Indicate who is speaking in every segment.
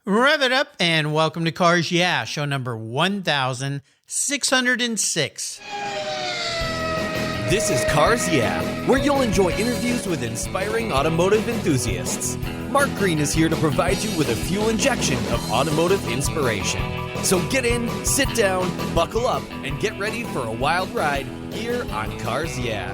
Speaker 1: Rev it up and welcome to Cars Yeah, show number 1606.
Speaker 2: This is Cars Yeah, where you'll enjoy interviews with inspiring automotive enthusiasts. Mark Green is here to provide you with a fuel injection of automotive inspiration. So get in, sit down, buckle up, and get ready for a wild ride here on Cars Yeah.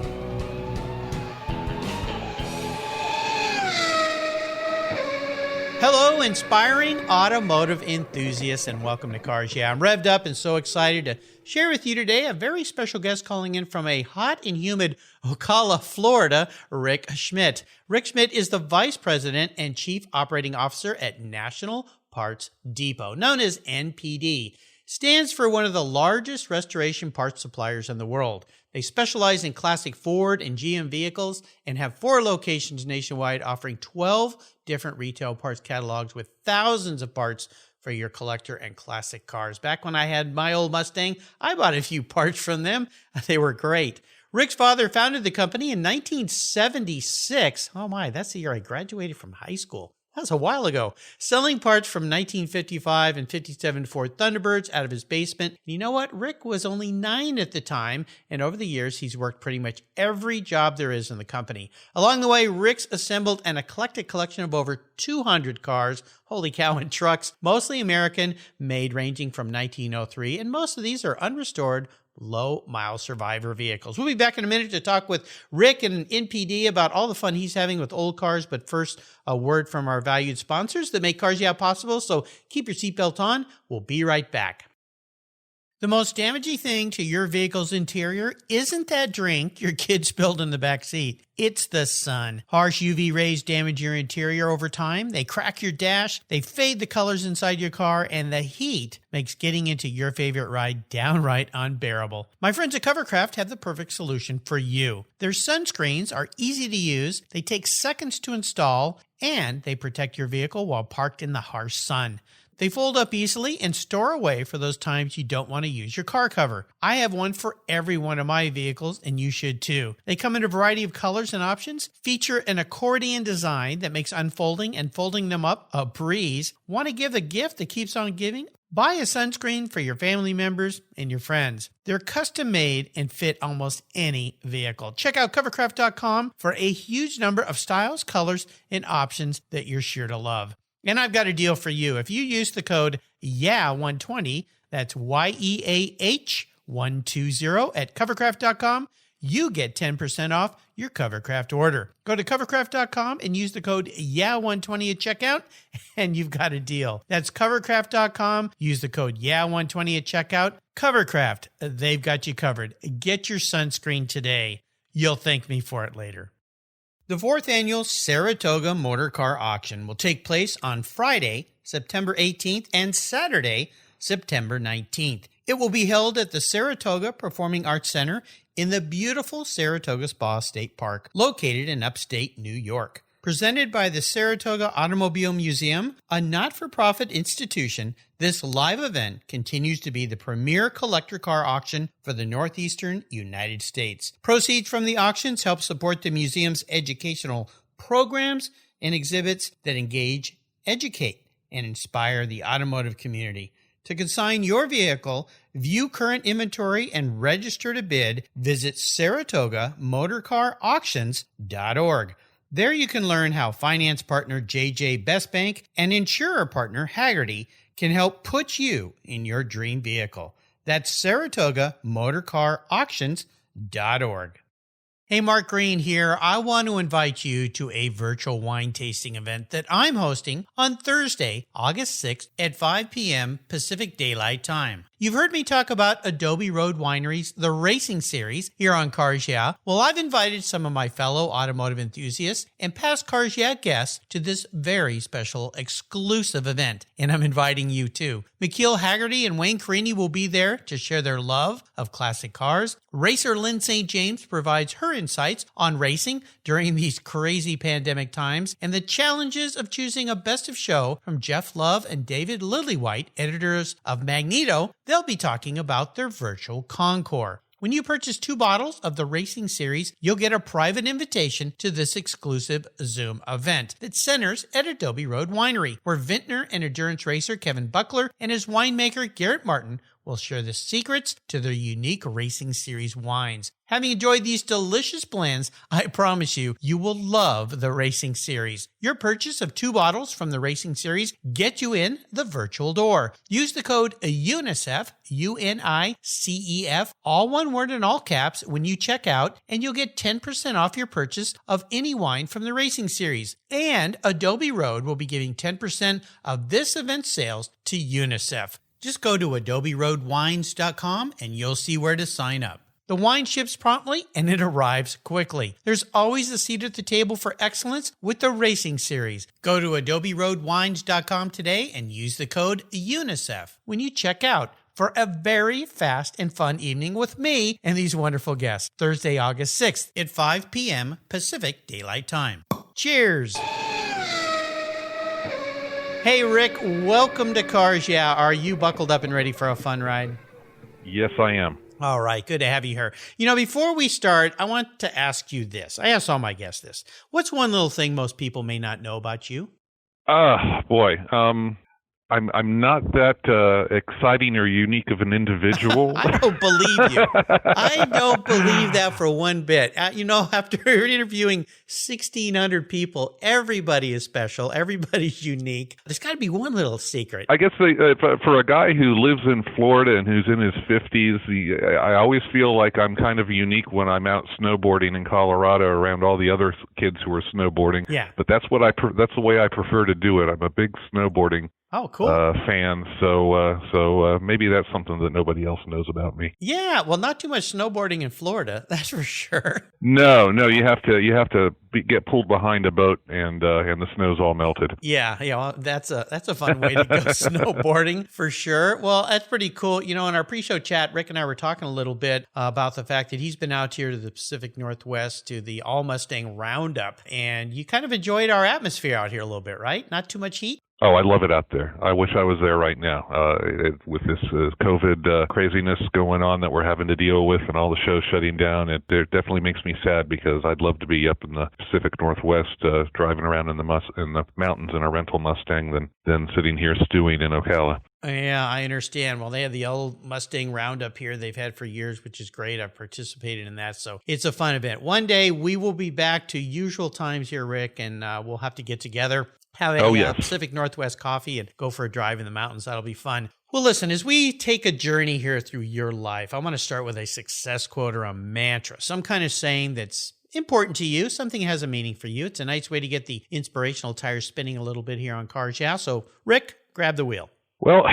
Speaker 1: Hello, inspiring automotive enthusiasts, and welcome to Cars Yeah. I'm revved up and so excited to share with you today a very special guest calling in from a hot and humid Ocala, Florida, Rick Schmidt. Rick Schmidt is the Vice President and Chief Operating Officer at National Parts Depot, known as NPD. Stands for one of the largest restoration parts suppliers in the world. They specialize in classic Ford and GM vehicles and have 4 locations nationwide offering 12 different retail parts catalogs with thousands of parts for your collector and classic cars. Back when I had my old Mustang, I bought a few parts from them. They were great. Rick's father founded the company in 1976. Oh my, that's the year I graduated from high school. That was a while ago. Selling parts from 1955 and 57 Ford Thunderbirds out of his basement. And you know what? Rick was only 9 at the time, and over the years, he's worked pretty much every job there is in the company. Along the way, Rick's assembled an eclectic collection of over 200 cars, holy cow, and trucks, mostly American, made ranging from 1903, and most of these are unrestored, low-mile survivor vehicles. We'll be back in a minute to talk with Rick and NPD about all the fun he's having with old cars, but first, a word from our valued sponsors that make Cars Yeah possible, so keep your seatbelt on. We'll be right back. The most damaging thing to your vehicle's interior isn't that drink your kid spilled in the back seat. It's the sun. Harsh UV rays damage your interior over time. They crack your dash, they fade the colors inside your car, and the heat makes getting into your favorite ride downright unbearable. My friends at Covercraft have the perfect solution for you. Their sunscreens are easy to use, they take seconds to install, and they protect your vehicle while parked in the harsh sun. They fold up easily and store away for those times you don't want to use your car cover. I have one for every one of my vehicles, and you should too. They come in a variety of colors and options, feature an accordion design that makes unfolding and folding them up a breeze. Want to give a gift that keeps on giving? Buy a sunscreen for your family members and your friends. They're custom made and fit almost any vehicle. Check out covercraft.com for a huge number of styles, colors, and options that you're sure to love. And I've got a deal for you. If you use the code YEAH120, that's YEAH120 at covercraft.com, you get 10% off your Covercraft order. Go to covercraft.com and use the code YEAH120 at checkout, and you've got a deal. That's covercraft.com. Use the code YEAH120 at checkout. Covercraft, they've got you covered. Get your sunscreen today. You'll thank me for it later. The 4th annual Saratoga Motor Car Auction will take place on Friday, September 18th and Saturday, September 19th. It will be held at the Saratoga Performing Arts Center in the beautiful Saratoga Spa State Park, located in upstate New York. Presented by the Saratoga Automobile Museum, a not-for-profit institution, this live event continues to be the premier collector car auction for the northeastern United States. Proceeds from the auctions help support the museum's educational programs and exhibits that engage, educate, and inspire the automotive community. To consign your vehicle, view current inventory, and register to bid, visit SaratogaMotorCarAuctions.org. There you can learn how finance partner JJ Best Bank and insurer partner Hagerty can help put you in your dream vehicle. That's SaratogaMotorCarAuctions.org. Hey, Mark Green here. I want to invite you to a virtual wine tasting event that I'm hosting on Thursday, August 6th at 5 p.m. Pacific Daylight Time. You've heard me talk about Adobe Road Winery's The Racing Series here on Cars Yeah. Well, I've invited some of my fellow automotive enthusiasts and past Cars Yeah guests to this very special exclusive event, and I'm inviting you too. McKeel Hagerty and Wayne Carini will be there to share their love of classic cars. Racer Lynn St. James provides her insights on racing during these crazy pandemic times and the challenges of choosing a best of show from Jeff Love and David Lillywhite, editors of Magneto. They'll be talking about their virtual concours. When you purchase 2 bottles of the Racing Series, you'll get a private invitation to this exclusive Zoom event that centers at Adobe Road Winery, where vintner and endurance racer Kevin Buckler and his winemaker Garrett Martin will share the secrets to their unique Racing Series wines. Having enjoyed these delicious blends, I promise you, you will love the Racing Series. Your purchase of 2 bottles from the Racing Series gets you in the virtual door. Use the code UNICEF, UNICEF, all one word in all caps when you check out, and you'll get 10% off your purchase of any wine from the Racing Series. And Adobe Road will be giving 10% of this event's sales to UNICEF. Just go to adoberoadwines.com and you'll see where to sign up. The wine ships promptly and it arrives quickly. There's always a seat at the table for excellence with the Racing Series. Go to adoberoadwines.com today and use the code UNICEF when you check out for a very fast and fun evening with me and these wonderful guests. Thursday, August 6th at 5 p.m. Pacific Daylight Time. Cheers! Hey, Rick, welcome to Cars Yeah. Are you buckled up and ready for a fun ride?
Speaker 3: Yes, I am.
Speaker 1: All right, good to have you here. You know, before we start, I want to ask you this. I ask all my guests this. What's one little thing most people may not know about you?
Speaker 3: Boy. I'm not that exciting or unique of an individual.
Speaker 1: I don't believe you. I don't believe that for one bit. After interviewing 1,600 people, everybody is special. Everybody's unique. There's got to be one little secret.
Speaker 3: I guess for a guy who lives in Florida and who's in his 50s, I always feel like I'm kind of unique when I'm out snowboarding in Colorado around all the other kids who are snowboarding.
Speaker 1: Yeah.
Speaker 3: But that's the way I prefer to do it. I'm a big snowboarding fan, so maybe that's something that nobody else knows about me.
Speaker 1: Yeah, well, not too much snowboarding in Florida, that's for sure.
Speaker 3: No, you have to get pulled behind a boat, and the snow's all melted.
Speaker 1: Yeah, well, that's a fun way to go snowboarding for sure. Well, that's pretty cool. In our pre-show chat, Rick and I were talking a little bit about the fact that he's been out here to the Pacific Northwest to the All Mustang Roundup, and you kind of enjoyed our atmosphere out here a little bit, right? Not too much heat?
Speaker 3: Oh, I love it out there. I wish I was there right now. With this COVID craziness going on that we're having to deal with and all the shows shutting down, it definitely makes me sad because I'd love to be up in the Pacific Northwest driving around in the mountains in a rental Mustang than sitting here stewing in Ocala.
Speaker 1: Yeah, I understand. Well, they have the old Mustang Roundup here they've had for years, which is great. I've participated in that, so it's a fun event. One day we will be back to usual times here, Rick, and we'll have to get together, have a Pacific Northwest coffee, and go for a drive in the mountains. That'll be fun. Well, listen, as we take a journey here through your life, I want to start with a success quote or a mantra, some kind of saying that's important to you, something that has a meaning for you. It's a nice way to get the inspirational tires spinning a little bit here on Cars Yeah. So, Rick, grab the wheel.
Speaker 3: Well,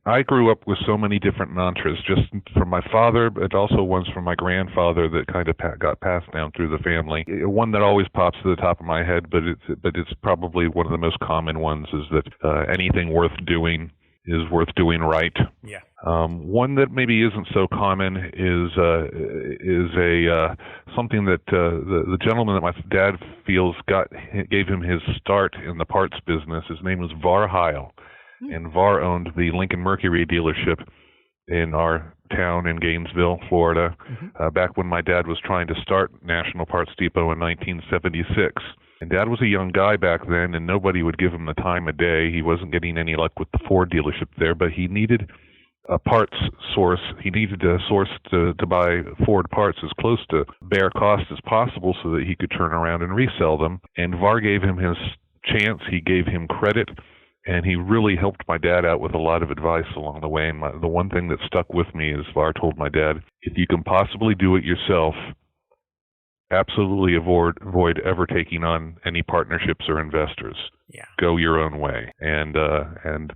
Speaker 3: I grew up with so many different mantras, just from my father, but also ones from my grandfather that kind of got passed down through the family. One that always pops to the top of my head, but it's probably one of the most common ones, is that anything worth doing is worth doing right.
Speaker 1: Yeah.
Speaker 3: One that maybe isn't so common is something that the gentleman that my dad feels gave him his start in the parts business. His name was Var Heil. And Var owned the Lincoln Mercury dealership in our town in Gainesville, Florida, back when my dad was trying to start National Parts Depot in 1976. And Dad was a young guy back then, and nobody would give him the time of day. He wasn't getting any luck with the Ford dealership there, but he needed a parts source. He needed a source to buy Ford parts as close to bare cost as possible so that he could turn around and resell them. And Var gave him his chance. He gave him credit. And he really helped my dad out with a lot of advice along the way. And the one thing that stuck with me is Var told my dad, if you can possibly do it yourself, absolutely avoid ever taking on any partnerships or investors.
Speaker 1: Yeah. Go
Speaker 3: your own way. And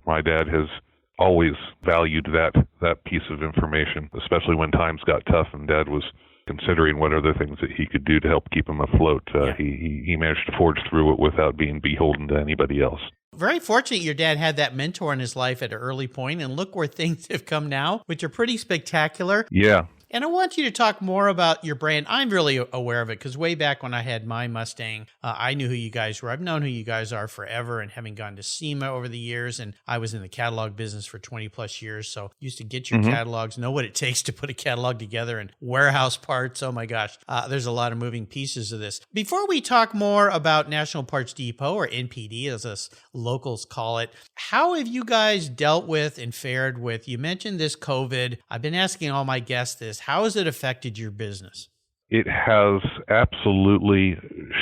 Speaker 3: my dad has always valued that piece of information, especially when times got tough and Dad was considering what other things that he could do to help keep him afloat. He managed to forge through it without being beholden to anybody else.
Speaker 1: Very fortunate your dad had that mentor in his life at an early point, and look where things have come now, which are pretty spectacular.
Speaker 3: Yeah.
Speaker 1: And I want you to talk more about your brand. I'm really aware of it because way back when I had my Mustang, I knew who you guys were. I've known who you guys are forever and having gone to SEMA over the years. And I was in the catalog business for 20 plus years. So used to get your catalogs, know what it takes to put a catalog together and warehouse parts. Oh my gosh, there's a lot of moving pieces of this. Before we talk more about National Parts Depot, or NPD as us locals call it, how have you guys dealt with and fared with, you mentioned this COVID. I've been asking all my guests this. How has it affected your business?
Speaker 3: It has absolutely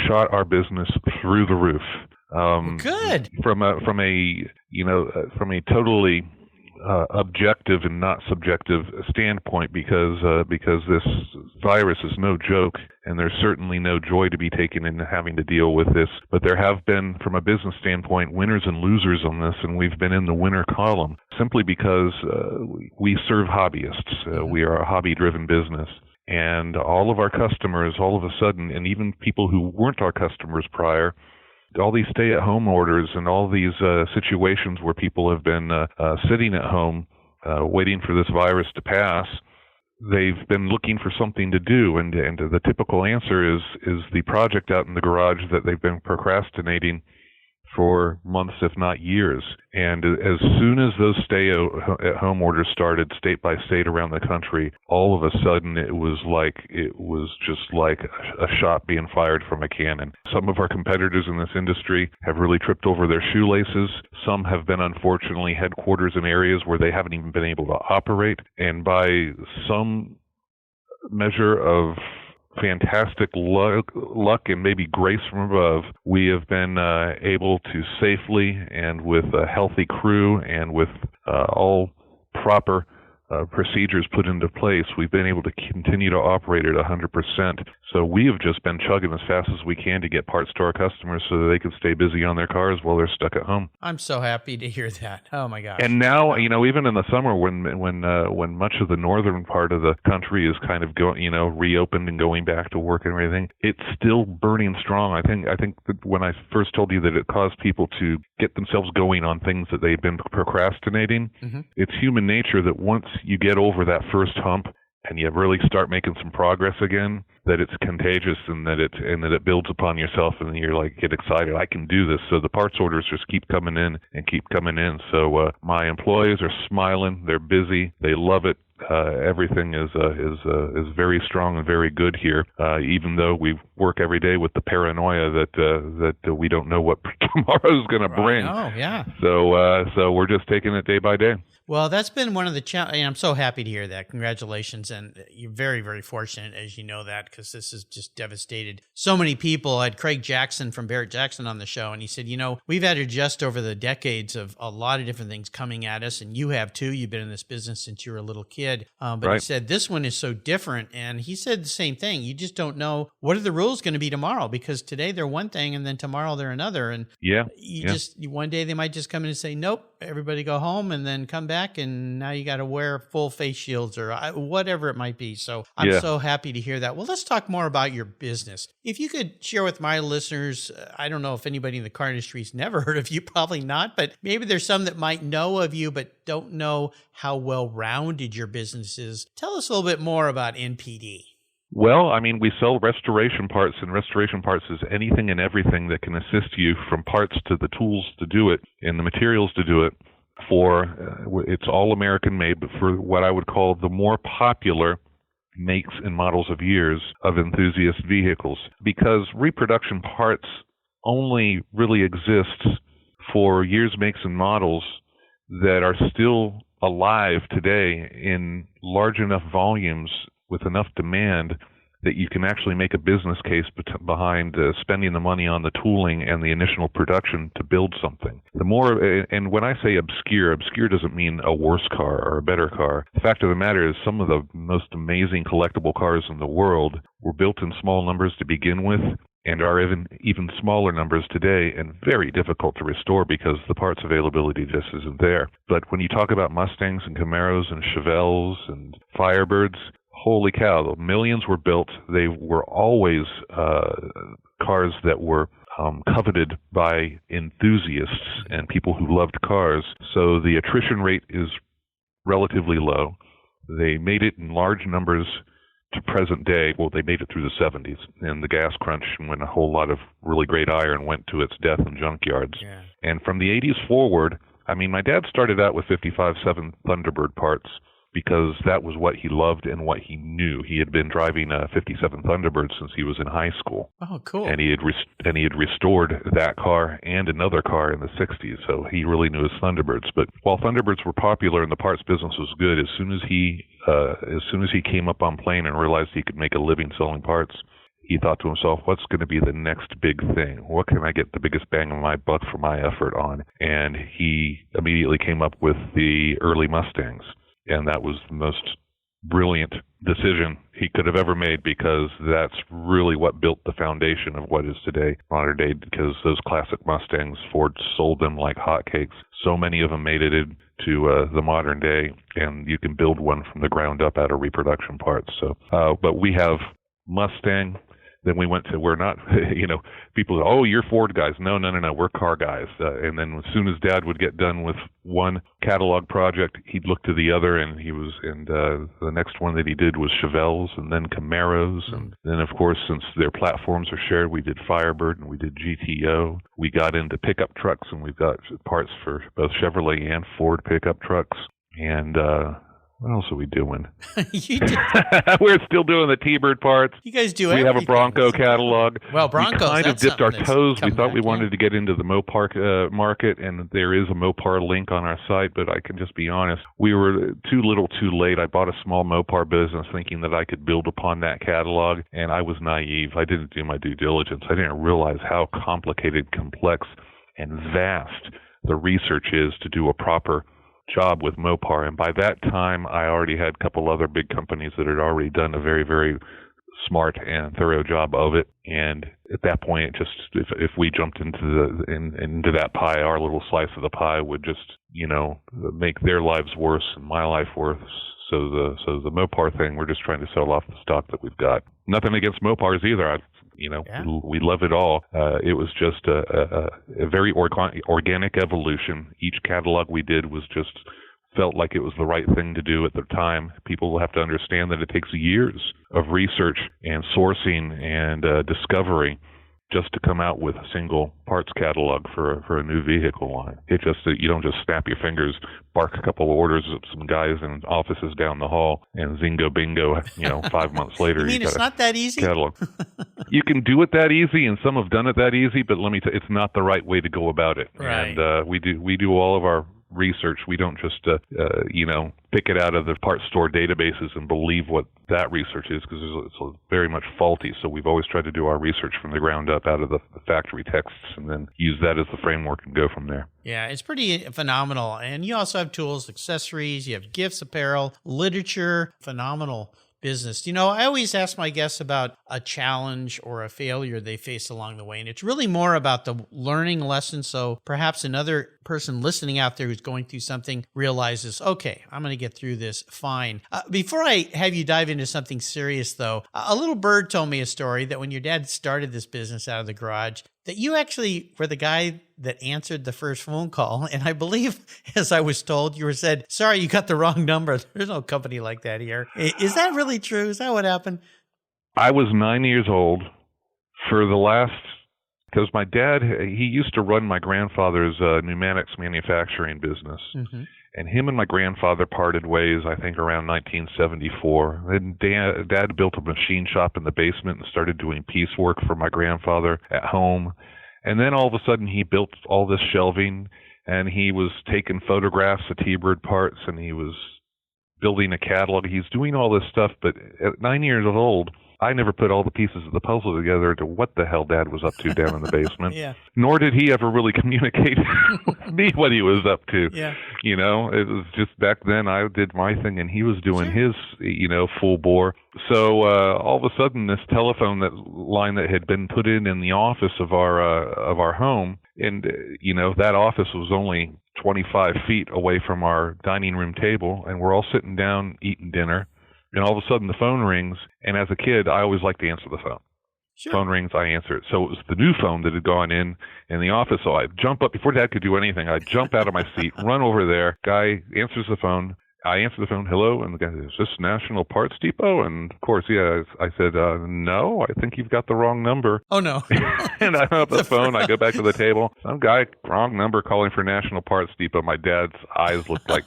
Speaker 3: shot our business through the roof.
Speaker 1: Good.
Speaker 3: From a totally objective and not subjective standpoint, because this virus is no joke, and there's certainly no joy to be taken in having to deal with this. But there have been, from a business standpoint, winners and losers on this, and we've been in the winner column simply because we serve hobbyists. We are a hobby-driven business. And all of our customers, all of a sudden, and even people who weren't our customers prior, all these stay-at-home orders and all these situations where people have been sitting at home waiting for this virus to pass, they've been looking for something to do. And the typical answer is the project out in the garage that they've been procrastinating for months, if not years. And as soon as those stay-at-home orders started state by state around the country, all of a sudden it was just like a shot being fired from a cannon. Some of our competitors in this industry have really tripped over their shoelaces. Some have been, unfortunately, headquarters in areas where they haven't even been able to operate. And by some measure of fantastic luck and maybe grace from above, we have been able to safely and with a healthy crew and with all proper procedures put into place, we've been able to continue to operate at 100%. So we have just been chugging as fast as we can to get parts to our customers so that they can stay busy on their cars while they're stuck at home.
Speaker 1: I'm so happy to hear that. Oh my gosh.
Speaker 3: And now, even in the summer when much of the northern part of the country is kind of reopened and going back to work and everything, it's still burning strong. I think that when I first told you that it caused people to get themselves going on things that they've been procrastinating, it's human nature that once you get over that first hump and you really start making some progress again, that it's contagious and that it builds upon yourself, and you're like, get excited, I can do this. So the parts orders just keep coming in and keep coming in. So my employees are smiling, they're busy, they love it. Everything is very strong and very good here, even though we work every day with the paranoia that we don't know what tomorrow is going to bring.
Speaker 1: Oh, yeah.
Speaker 3: So we're just taking it day by day.
Speaker 1: Well, that's been one of the challenges. I'm so happy to hear that. Congratulations. And you're very, very fortunate, as you know that, because this has just devastated so many people. I had Craig Jackson from Barrett Jackson on the show, and he said, we've had to adjust over the decades of a lot of different things coming at us, and you have too. You've been in this business since you were a little kid. But right. He said this one is so different, and he said the same thing. You just don't know what are the rules going to be tomorrow, because today they're one thing, and then tomorrow they're another. And one day they might just come in and say, nope, everybody go home, and then come back, and now you got to wear full face shields or whatever it might be. So I'm so happy to hear that. Well, let's talk more about your business. If you could share with my listeners, I don't know if anybody in the car industry's never heard of you, probably not, but maybe there's some that might know of you but don't know how well-rounded your business is. Tell us a little bit more about NPD.
Speaker 3: Well, we sell restoration parts, and restoration parts is anything and everything that can assist you, from parts to the tools to do it and the materials to do it. It's all American made, but for what I would call the more popular makes and models of years of enthusiast vehicles, because reproduction parts only really exists for years, makes, and models that are still alive today in large enough volumes with enough demand that you can actually make a business case behind spending the money on the tooling and the initial production to build something. The more, and when I say obscure doesn't mean a worse car or a better car. The fact of the matter is some of the most amazing collectible cars in the world were built in small numbers to begin with, and are even smaller numbers today, and very difficult to restore because the parts availability just isn't there. But when you talk about Mustangs and Camaros and Chevelles and Firebirds, holy cow, the millions were built. They were always cars that were coveted by enthusiasts and people who loved cars. So the attrition rate is relatively low. They made it in large numbers to present day. Well, they made it through the 70s, and the gas crunch when a whole lot of really great iron went to its death in junkyards.
Speaker 1: Yeah. And
Speaker 3: from the 80s forward, I mean, my dad started out with 55-7 Thunderbird parts because that was what he loved and what he knew. He had been driving a 57 Thunderbird since he was in high school.
Speaker 1: Oh, cool.
Speaker 3: And he had restored that car and another car in the 60s, so he really knew his Thunderbirds. But while Thunderbirds were popular and the parts business was good, as soon as he came up on plane and realized he could make a living selling parts, he thought to himself, what's going to be the next big thing? What can I get the biggest bang of my buck for my effort on? And he immediately came up with the early Mustangs. And that was the most brilliant decision he could have ever made, because that's really what built the foundation of what is today modern day, because those classic Mustangs, Ford sold them like hotcakes. So many of them made it into the modern day, and you can build one from the ground up out of reproduction parts. So, but we have Mustang. Then we went to, we're not, people go, oh, you're Ford guys. No, we're car guys. And then as soon as Dad would get done with one catalog project, he'd look to the other, and the next one that he did was Chevelles, and then Camaros. And then, of course, since their platforms are shared, we did Firebird and we did GTO. We got into pickup trucks, and we've got parts for both Chevrolet and Ford pickup trucks. And, what else are we doing? We're still doing the T-Bird parts.
Speaker 1: You guys do
Speaker 3: everything. We have a Bronco catalog.
Speaker 1: Well, Broncos,
Speaker 3: we kind of dipped our toes. We thought we
Speaker 1: back,
Speaker 3: wanted to get into the Mopar market, and there is a Mopar link on our site, but I can just be honest. We were too little too late. I bought a small Mopar business thinking that I could build upon that catalog, and I was naive. I didn't do my due diligence. I didn't realize how complicated, complex, and vast the research is to do a proper job with Mopar. And by that time, I already had a couple other big companies that had already done a very, very smart and thorough job of it. And at that point, it just, if we jumped into that pie, our little slice of the pie would just, make their lives worse and my life worse. So the Mopar thing, we're just trying to sell off the stock that we've got. Nothing against Mopars either. We love it all. It was just a very organic evolution. Each catalog we did was just felt like it was the right thing to do at the time. People will have to understand that it takes years of research and sourcing and discovery just to come out with a single parts catalog for a new vehicle line. It just, you don't just snap your fingers, bark a couple of orders at some guys in offices down the hall, and zingo bingo, 5 months later.
Speaker 1: You mean it's not that easy?
Speaker 3: Catalog. You can do it that easy, and some have done it that easy, but let me tell you, it's not the right way to go about it.
Speaker 1: Right.
Speaker 3: And we do all of our research. We don't just pick it out of the parts store databases and believe what that research is, because it's very much faulty. So we've always tried to do our research from the ground up out of the factory texts, and then use that as the framework and go from there.
Speaker 1: Yeah, it's pretty phenomenal. And you also have tools, accessories, you have gifts, apparel, literature, phenomenal business. I always ask my guests about a challenge or a failure they face along the way. And it's really more about the learning lesson. So perhaps another person listening out there who's going through something realizes, okay, I'm going to get through this fine. Before I have you dive into something serious, though, a little bird told me a story that when your dad started this business out of the garage, that you actually were the guy that answered the first phone call. And I believe, as I was told, you were said, sorry, you got the wrong number. There's no company like that here. Is that really true? Is that what happened?
Speaker 3: I was 9 years old because my dad, he used to run my grandfather's pneumatics manufacturing business. Mm-hmm. And him and my grandfather parted ways, I think, around 1974. And Dad built a machine shop in the basement and started doing piecework for my grandfather at home. And then all of a sudden he built all this shelving, and he was taking photographs of T-Bird parts, and he was building a catalog. He's doing all this stuff, but at 9 years old, I never put all the pieces of the puzzle together to what the hell Dad was up to down in the basement. Yeah. Nor did he ever really communicate with me what he was up to. Yeah. It was just back then I did my thing and he was doing his, full bore. So all of a sudden this telephone line that had been put in the office of our home, and that office was only 25 feet away from our dining room table, and we're all sitting down eating dinner. And all of a sudden the phone rings, and as a kid, I always liked to answer the phone. Sure. Phone rings, I answer it. So it was the new phone that had gone in the office. So I'd jump up, before Dad could do anything, I'd jump out of my seat, run over there. Guy answers the phone, I answered the phone, hello, and the guy said, is this National Parts Depot? And of course, yeah, I said, no, I think you've got the wrong number.
Speaker 1: Oh, no.
Speaker 3: And I hung up the phone, I go back to the table, some guy, wrong number, calling for National Parts Depot. My dad's eyes looked like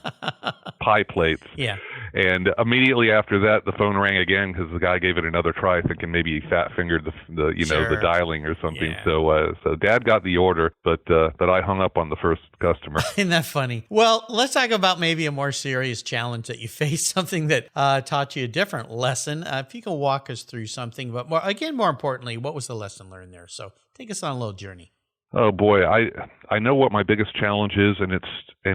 Speaker 3: pie plates.
Speaker 1: Yeah.
Speaker 3: And immediately after that, the phone rang again because the guy gave it another try, thinking maybe he fat fingered the dialing or something.
Speaker 1: Yeah.
Speaker 3: So Dad got the order, but I hung up on the first customer.
Speaker 1: Isn't that funny? Well, let's talk about maybe a more serious challenge that you faced, something that taught you a different lesson. If you can walk us through something, but more importantly, what was the lesson learned there? So take us on a little journey.
Speaker 3: Oh boy, I know what my biggest challenge is, and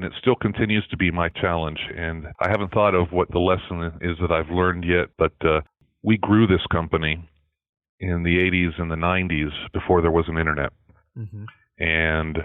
Speaker 3: it still continues to be my challenge. And I haven't thought of what the lesson is that I've learned yet. But we grew this company in the 80s and the 90s before there was an internet, and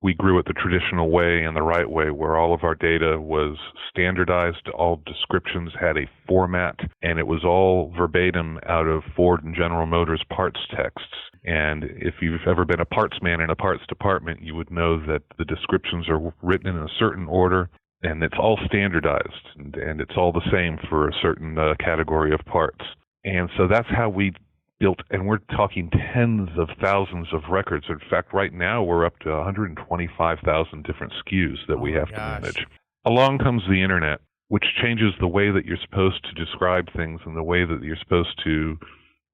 Speaker 3: we grew it the traditional way and the right way, where all of our data was standardized, all descriptions had a format, and it was all verbatim out of Ford and General Motors parts texts. And if you've ever been a parts man in a parts department, you would know that the descriptions are written in a certain order, and it's all standardized, and it's all the same for a certain category of parts. And so that's how we built, and we're talking tens of thousands of records. In fact, right now we're up to 125,000 different SKUs that we have to manage. Along comes the internet, which changes the way that you're supposed to describe things and the way that you're supposed to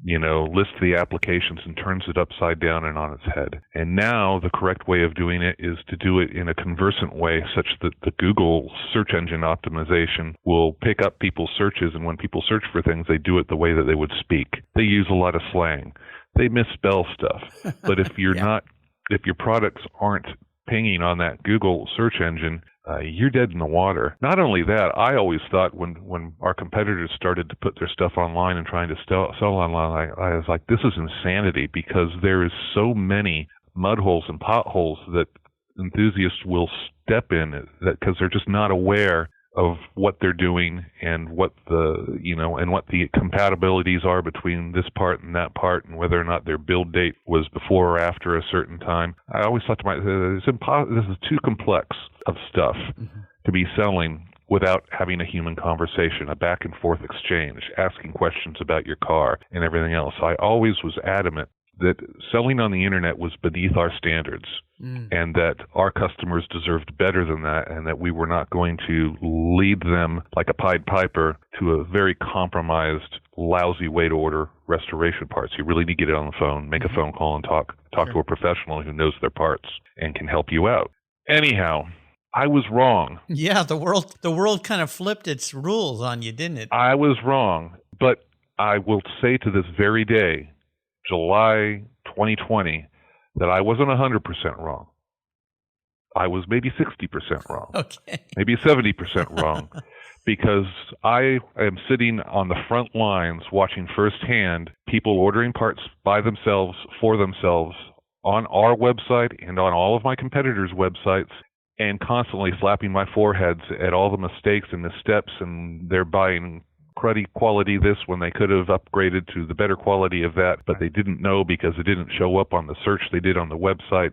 Speaker 3: list the applications, and turns it upside down and on its head. And now the correct way of doing it is to do it in a conversant way, such that the Google search engine optimization will pick up people's searches, and when people search for things, they do it the way that they would speak. They use a lot of slang. They misspell stuff. But if you're if your products aren't pinging on that Google search engine, you're dead in the water. Not only that, I always thought when our competitors started to put their stuff online and trying to sell online, I was like, this is insanity, because there is so many mud holes and potholes that enthusiasts will step in because they're just not aware of what they're doing and what the compatibilities are between this part and that part, and whether or not their build date was before or after a certain time. I always thought to myself, this is too complex of stuff to be selling without having a human conversation, a back and forth exchange, asking questions about your car and everything else. I always was adamant that selling on the internet was beneath our standards, and that our customers deserved better than that, and that we were not going to lead them like a Pied Piper to a very compromised, lousy way to order restoration parts. You really need to get it on the phone, make a phone call, and talk to a professional who knows their parts and can help you out. Anyhow, I was wrong.
Speaker 1: Yeah, the world kind of flipped its rules on you, didn't it?
Speaker 3: I was wrong, but I will say to this very day, July 2020, that I wasn't 100% wrong. I was maybe 60% wrong.
Speaker 1: Okay.
Speaker 3: Maybe 70% wrong, because I am sitting on the front lines watching firsthand people ordering parts by themselves, for themselves, on our website and on all of my competitors' websites, and constantly slapping my foreheads at all the mistakes and missteps, and they're buying cruddy quality this when they could have upgraded to the better quality of that, but they didn't know because it didn't show up on the search they did on the website.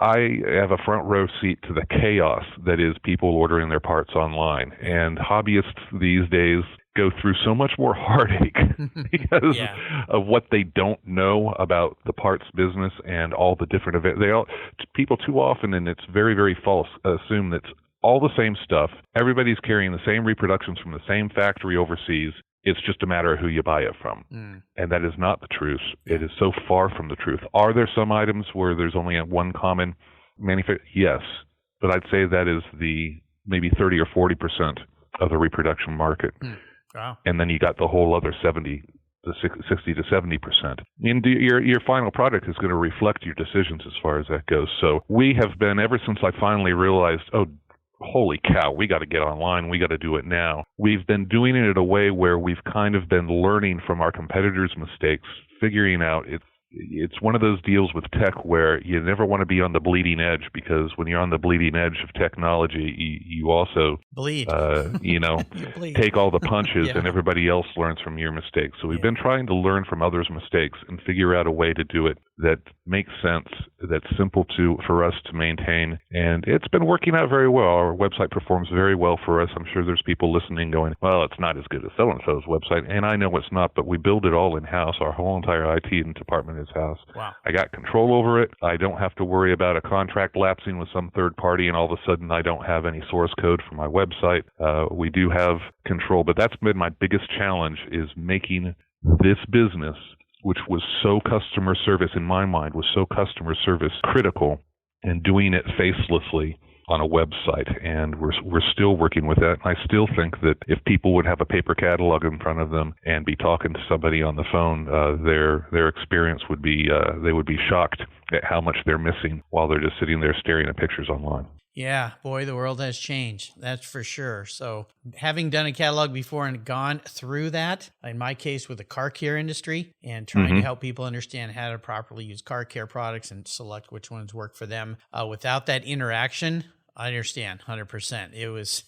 Speaker 3: I have a front row seat to the chaos that is people ordering their parts online, and hobbyists these days go through so much more heartache because of what they don't know about the parts business and all the different events. People too often, and it's very, very false, assume that all the same stuff. Everybody's carrying the same reproductions from the same factory overseas. It's just a matter of who you buy it from. And that is not the truth. It is so far from the truth. Are there some items where there's only one common manufacturer? Yes. But I'd say that is the maybe 30 or 40% of the reproduction market.
Speaker 1: Wow.
Speaker 3: And then you got the whole other 60 to 70%. And your final product is going to reflect your decisions as far as that goes. So we have been, ever since I finally realized, holy cow, we got to get online. We got to do it now. We've been doing it in a way where we've kind of been learning from our competitors' mistakes, figuring out it's one of those deals with tech where you never want to be on the bleeding edge, because when you're on the bleeding edge of technology, you also
Speaker 1: bleed.
Speaker 3: You
Speaker 1: bleed.
Speaker 3: Take all the punches,
Speaker 1: Yeah.
Speaker 3: and everybody else learns from your mistakes. So we've been trying to learn from others' mistakes and figure out a way to do it that makes sense, that's simple for us to maintain, and it's been working out very well. Our website performs very well for us. I'm sure there's people listening going, well, it's not as good as so-and-so's website, and I know it's not, but we build it all in-house. Our whole entire IT department is house.
Speaker 1: Wow.
Speaker 3: I got control over it. I don't have to worry about a contract lapsing with some third party, and all of a sudden I don't have any source code for my website. We do have control, but that's been my biggest challenge, is making this business, which was so customer service in my mind, was so customer service critical, and doing it facelessly on a website. And we're still working with that. I still think that if people would have a paper catalog in front of them and be talking to somebody on the phone, their experience would be, they would be shocked at how much they're missing while they're just sitting there staring at pictures online.
Speaker 1: Yeah, boy, the world has changed. That's for sure. So having done a catalog before and gone through that, in my case with the car care industry, and trying to help people understand how to properly use car care products and select which ones work for them, without that interaction, I understand 100%. It was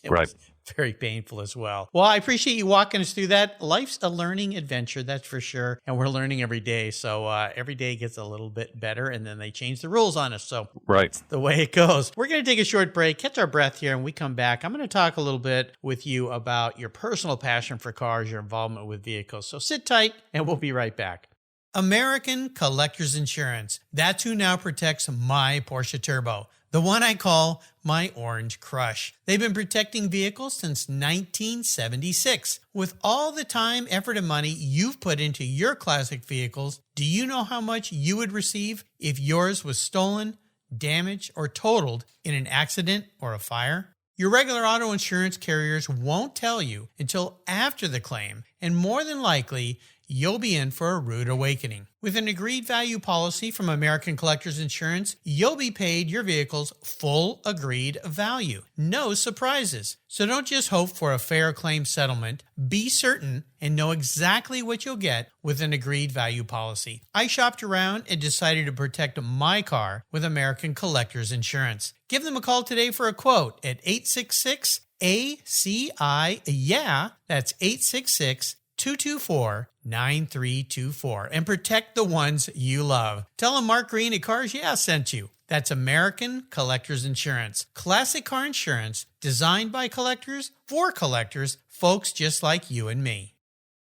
Speaker 1: very painful as well. Well, I appreciate you walking us through that. Life's a learning adventure, that's for sure. And we're learning every day. So every day gets a little bit better, and then they change the rules on us. So that's the way it goes. We're going to take a short break, catch our breath here, and when we come back, I'm going to talk a little bit with you about your personal passion for cars, your involvement with vehicles. So sit tight, and we'll be right back. American Collectors Insurance. That's who now protects my Porsche Turbo, the one I call my Orange Crush. They've been protecting vehicles since 1976. With all the time, effort, and money you've put into your classic vehicles, do you know how much you would receive if yours was stolen, damaged, or totaled in an accident or a fire? Your regular auto insurance carriers won't tell you until after the claim, and more than likely, you'll be in for a rude awakening. With an agreed value policy from American Collectors Insurance, you'll be paid your vehicle's full agreed value. No surprises. So don't just hope for a fair claim settlement. Be certain and know exactly what you'll get with an agreed value policy. I shopped around and decided to protect my car with American Collectors Insurance. Give them a call today for a quote at 866-ACI-YEAH. That's 866-224-9324, and protect the ones you love. Tell them Mark Green at Cars Yeah sent you. That's American Collectors Insurance. Classic car insurance designed by collectors for collectors, folks just like you and me.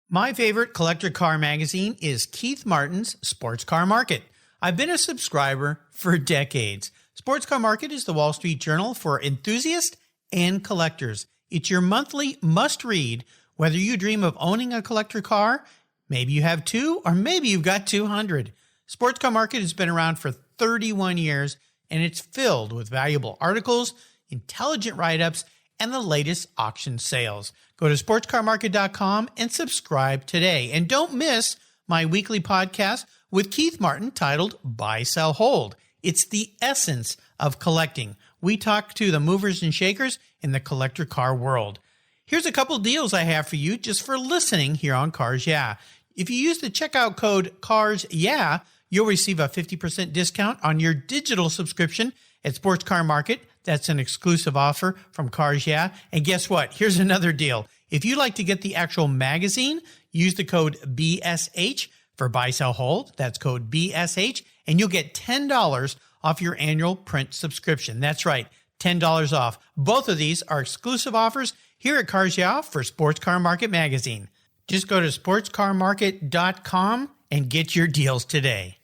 Speaker 1: My favorite collector car magazine is Keith Martin's Sports Car Market. I've been a subscriber for decades. Sports Car Market is the Wall Street Journal for enthusiasts and collectors. It's your monthly must-read. Whether you dream of owning a collector car, maybe you have two, or maybe you've got 200. Sports Car Market has been around for 31 years, and it's filled with valuable articles, intelligent write-ups, and the latest auction sales. Go to sportscarmarket.com and subscribe today. And don't miss my weekly podcast with Keith Martin titled Buy, Sell, Hold. It's the essence of collecting. We talk to the movers and shakers in the collector car world. Here's a couple deals I have for you just for listening here on Cars Yeah. If you use the checkout code Cars Yeah, you'll receive a 50% discount on your digital subscription at Sports Car Market. That's an exclusive offer from Cars Yeah. And guess what? Here's another deal. If you'd like to get the actual magazine, use the code BSH for Buy, Sell, Hold. That's code BSH, and you'll get $10 off your annual print subscription. That's right, $10 off. Both of these are exclusive offers here at Cars Yeah for Sports Car Market Magazine. Just go to sportscarmarket.com and get your deals today.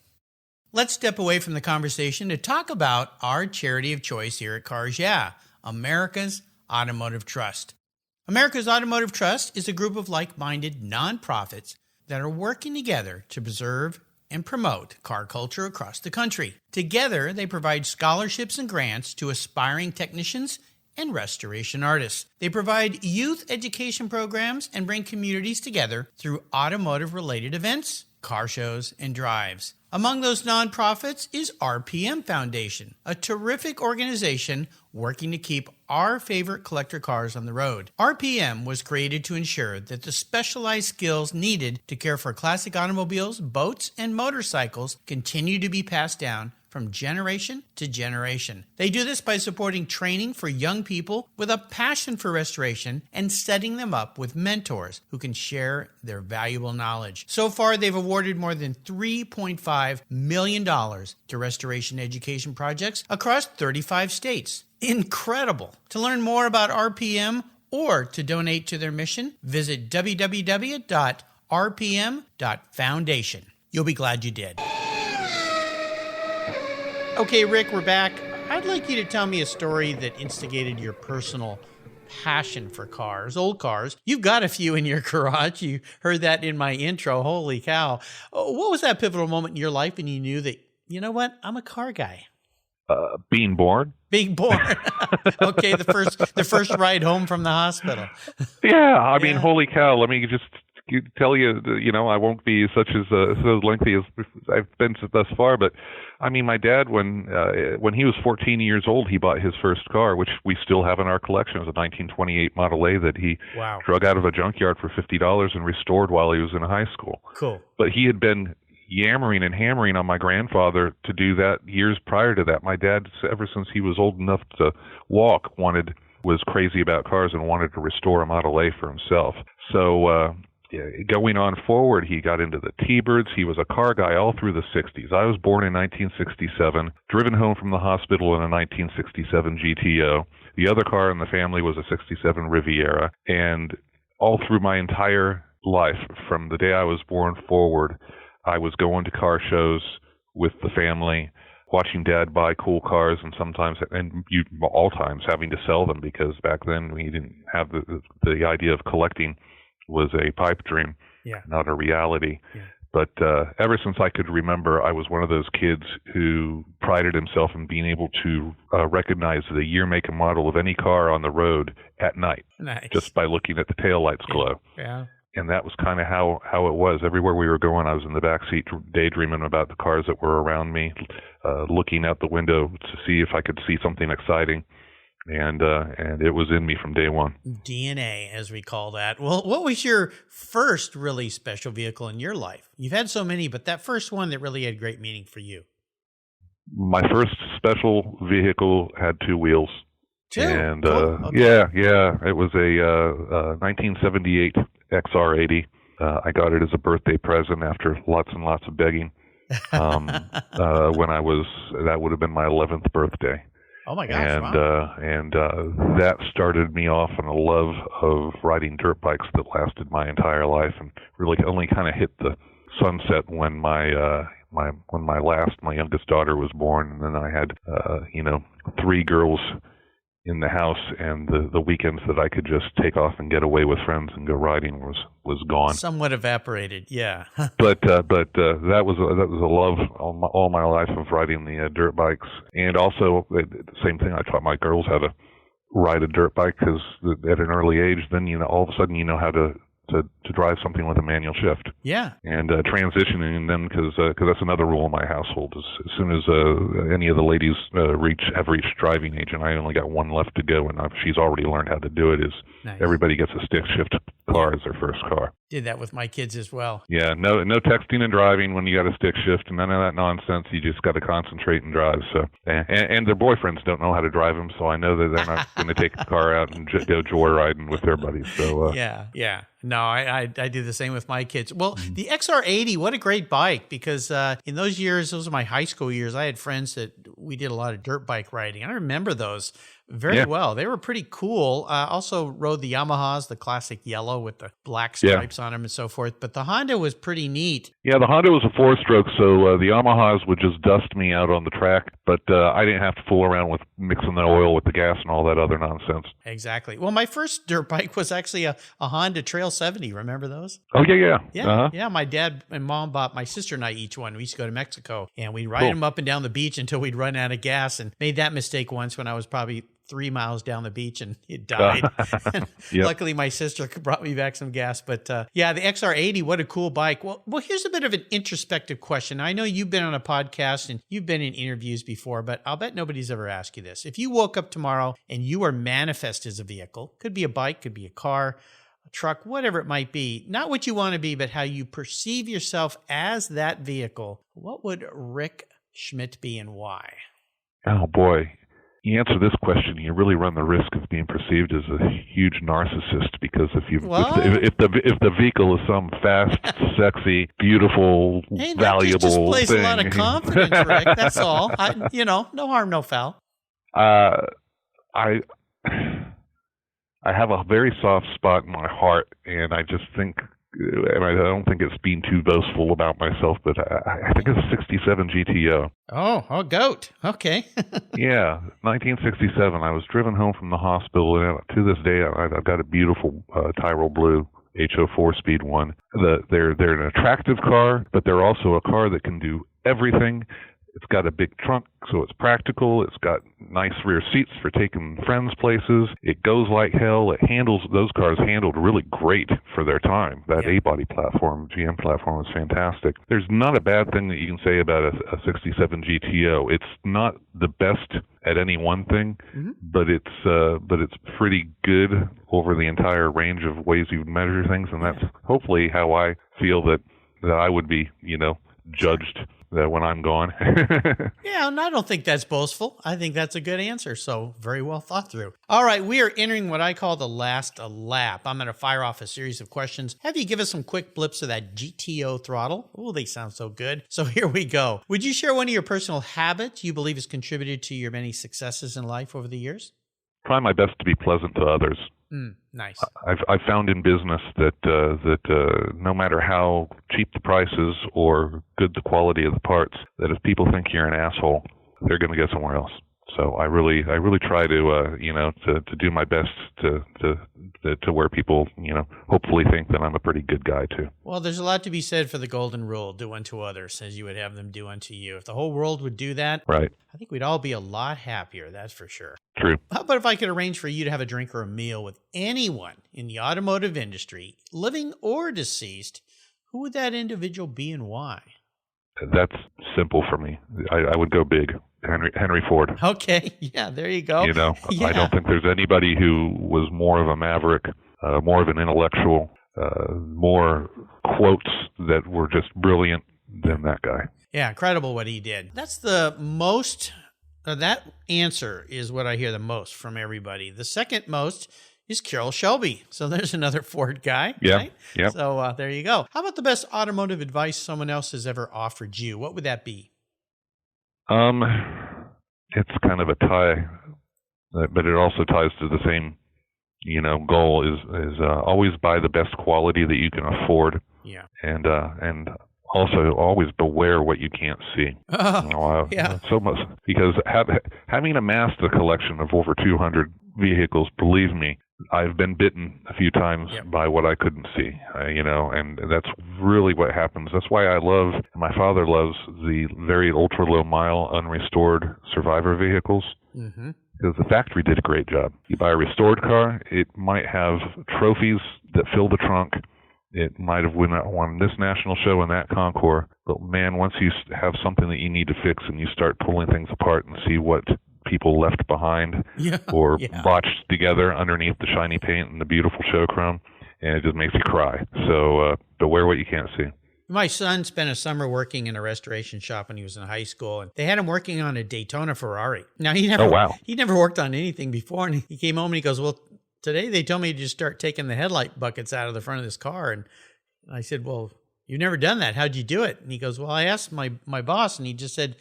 Speaker 1: Let's step away from the conversation to talk about our charity of choice here at Cars Yeah, America's Automotive Trust. America's Automotive Trust is a group of like-minded nonprofits that are working together to preserve and promote car culture across the country. Together, they provide scholarships and grants to aspiring technicians and restoration artists. They provide youth education programs and bring communities together through automotive-related events, car shows, and drives. Among those nonprofits is RPM Foundation, a terrific organization working to keep our favorite collector cars on the road. RPM was created to ensure that the specialized skills needed to care for classic automobiles, boats, and motorcycles continue to be passed down from generation to generation. They do this by supporting training for young people with a passion for restoration and setting them up with mentors who can share their valuable knowledge. So far, they've awarded more than $3.5 million to restoration education projects across 35 states. Incredible! To learn more about RPM or to donate to their mission, visit www.rpm.foundation. You'll be glad you did. Okay, Rick, we're back. I'd like you to tell me a story that instigated your personal passion for cars, old cars. You've got a few in your garage. You heard that in my intro. Holy cow. What was that pivotal moment in your life when you knew that, you know what, I'm a car guy?
Speaker 3: Being born.
Speaker 1: Being born. Okay, the first ride home from the hospital.
Speaker 3: Yeah, I mean, holy cow. Let me just tell you, I won't be so lengthy as I've been thus far, but I mean, my dad, when he was 14 years old, he bought his first car, which we still have in our collection. It was a 1928 Model A that he drug out of a junkyard for $50 and restored while he was in high school. Cool. But he had been yammering and hammering on my grandfather to do that years prior to that. My dad, ever since he was old enough to walk, was crazy about cars and wanted to restore a Model A for himself. So, going on forward, he got into the T-Birds. He was a car guy all through the 60s. I was born in 1967, driven home from the hospital in a 1967 GTO. The other car in the family was a 67 Riviera. And all through my entire life, from the day I was born forward, I was going to car shows with the family, watching Dad buy cool cars, and sometimes, all times, having to sell them, because back then we didn't have the idea of collecting was a pipe dream, not a reality. Yeah. But ever since I could remember, I was one of those kids who prided himself in being able to recognize the year, make, and model of any car on the road at night, just by looking at the taillights glow. Yeah. And that was kind of how it was. Everywhere we were going, I was in the back seat daydreaming about the cars that were around me, looking out the window to see if I could see something exciting. And it was in me from day one.
Speaker 1: DNA, as we call that. Well, what was your first really special vehicle in your life? You've had so many, but that first one that really had great meaning for you.
Speaker 3: My first special vehicle had two wheels.
Speaker 1: Two?
Speaker 3: And
Speaker 1: okay.
Speaker 3: It was a 1978 XR80. I got it as a birthday present after lots and lots of begging. When that would have been my 11th birthday.
Speaker 1: Oh my gosh!
Speaker 3: And that started me off on a love of riding dirt bikes that lasted my entire life, and really only kind of hit the sunset when my youngest daughter was born, and then I had 3 girls in the house, and the weekends that I could just take off and get away with friends and go riding was gone.
Speaker 1: Somewhat evaporated, yeah.
Speaker 3: but that was a love all my life of riding the dirt bikes, and also the same thing. I taught my girls how to ride a dirt bike, because at an early age, then all of a sudden you know how to drive something with a manual shift. Yeah. And transitioning them, because that's another rule in my household, is as soon as any of the ladies have reached driving age, and I only got one left to go, and she's already learned how to do it, is nice. Everybody gets a stick shift car as their first car.
Speaker 1: Did that with my kids as well.
Speaker 3: Yeah, no texting and driving when you got a stick shift, and none of that nonsense. You just got to concentrate and drive. So, and their boyfriends don't know how to drive them, so I know that they're not going to take the car out and go joyriding with their buddies. So
Speaker 1: yeah. No, I do the same with my kids. Well, the XR80, what a great bike, because in those years, those are my high school years, I had friends that we did a lot of dirt bike riding. I remember those very well. They were pretty cool. Also rode the Yamahas, the classic yellow with the black stripes on them and so forth. But the Honda was pretty neat.
Speaker 3: Yeah, the Honda was a 4-stroke, so the Yamahas would just dust me out on the track. But I didn't have to fool around with mixing the oil with the gas and all that other nonsense.
Speaker 1: Exactly. Well, my first dirt bike was actually a Honda Trail 70. Remember those?
Speaker 3: Oh, yeah.
Speaker 1: Yeah, my dad and mom bought my sister and I each one. We used to go to Mexico, and we'd ride them up and down the beach until we'd run out of gas, and made that mistake once when I was probably 3 miles down the beach and it died.
Speaker 3: Yep.
Speaker 1: Luckily, my sister brought me back some gas. But yeah, the XR80, what a cool bike. Well, here's a bit of an introspective question. I know you've been on a podcast and you've been in interviews before, but I'll bet nobody's ever asked you this. If you woke up tomorrow and you were manifest as a vehicle, could be a bike, could be a car, a truck, whatever it might be, not what you want to be, but how you perceive yourself as that vehicle, what would Rick Schmidt be and why?
Speaker 3: Oh boy. You answer this question, you really run the risk of being perceived as a huge narcissist, because if the vehicle is some fast, sexy, beautiful, valuable
Speaker 1: just displays
Speaker 3: thing,
Speaker 1: a lot of confidence, Rick. That's all. No harm, no foul.
Speaker 3: I have a very soft spot in my heart, and I just think, and I don't think it's being too boastful about myself, but I think it's a 67 GTO.
Speaker 1: Oh, goat. Okay.
Speaker 3: Yeah, 1967. I was driven home from the hospital, and to this day, I've got a beautiful Tyrol Blue H04 Speed 1. They're an attractive car, but they're also a car that can do everything. It's got a big trunk, so it's practical. It's got nice rear seats for taking friends places. It goes like hell. Those cars handled really great for their time. That A-body platform, GM platform, was fantastic. There's not a bad thing that you can say about a 67 GTO. It's not the best at any one thing, but it's pretty good over the entire range of ways you measure things, and that's hopefully how I feel that I would be, judged when I'm gone.
Speaker 1: Yeah, and I don't think that's boastful. I think that's a good answer. So very well thought through. All right, we are entering what I call the last lap. I'm going to fire off a series of questions. Have you give us some quick blips of that GTO throttle? Oh, they sound so good. So here we go. Would you share one of your personal habits you believe has contributed to your many successes in life over the years?
Speaker 3: Try my best to be pleasant to others.
Speaker 1: Nice.
Speaker 3: I've found in business that no matter how cheap the price is or good the quality of the parts, that if people think you're an asshole, they're going to go somewhere else. So I really try to do my best to where people hopefully think that I'm a pretty good guy too.
Speaker 1: Well, there's a lot to be said for the golden rule: do unto others as you would have them do unto you. If the whole world would do that,
Speaker 3: right,
Speaker 1: I think we'd all be a lot happier. That's for sure.
Speaker 3: True.
Speaker 1: How about if I could arrange for you to have a drink or a meal with anyone in the automotive industry, living or deceased? Who would that individual be and why?
Speaker 3: That's simple for me. I would go big. Henry Ford.
Speaker 1: Okay, yeah, there you go.
Speaker 3: Yeah. I don't think there's anybody who was more of a maverick, more of an intellectual, more quotes that were just brilliant than that guy.
Speaker 1: Yeah, incredible what he did. That's the most, that answer is what I hear the most from everybody. The second most is Carroll Shelby. So there's another Ford guy.
Speaker 3: Yeah.
Speaker 1: Right?
Speaker 3: Yeah.
Speaker 1: So there you go. How about the best automotive advice someone else has ever offered you? What would that be?
Speaker 3: It's kind of a tie, but it also ties to the same, goal is always buy the best quality that you can afford.
Speaker 1: Yeah.
Speaker 3: And also always beware what you can't see.
Speaker 1: Yeah.
Speaker 3: So much, because having amassed a collection of over 200 vehicles, believe me, I've been bitten a few times by what I couldn't see, and that's really what happens. That's why my father loves the very ultra low mile unrestored survivor vehicles, because the factory did a great job. You buy a restored car, it might have trophies that fill the trunk. It might have won this national show and that Concours, but man, once you have something that you need to fix and you start pulling things apart and see what people left behind or botched together underneath the shiny paint and the beautiful show chrome, and it just makes you cry. So beware what you can't see.
Speaker 1: My son spent a summer working in a restoration shop when he was in high school, and they had him working on a Daytona Ferrari. Now, he never worked on anything before, and he came home and he goes, well, today they told me to just start taking the headlight buckets out of the front of this car. And I said, well, you've never done that. How'd you do it? And he goes, well, I asked my boss, and he just said,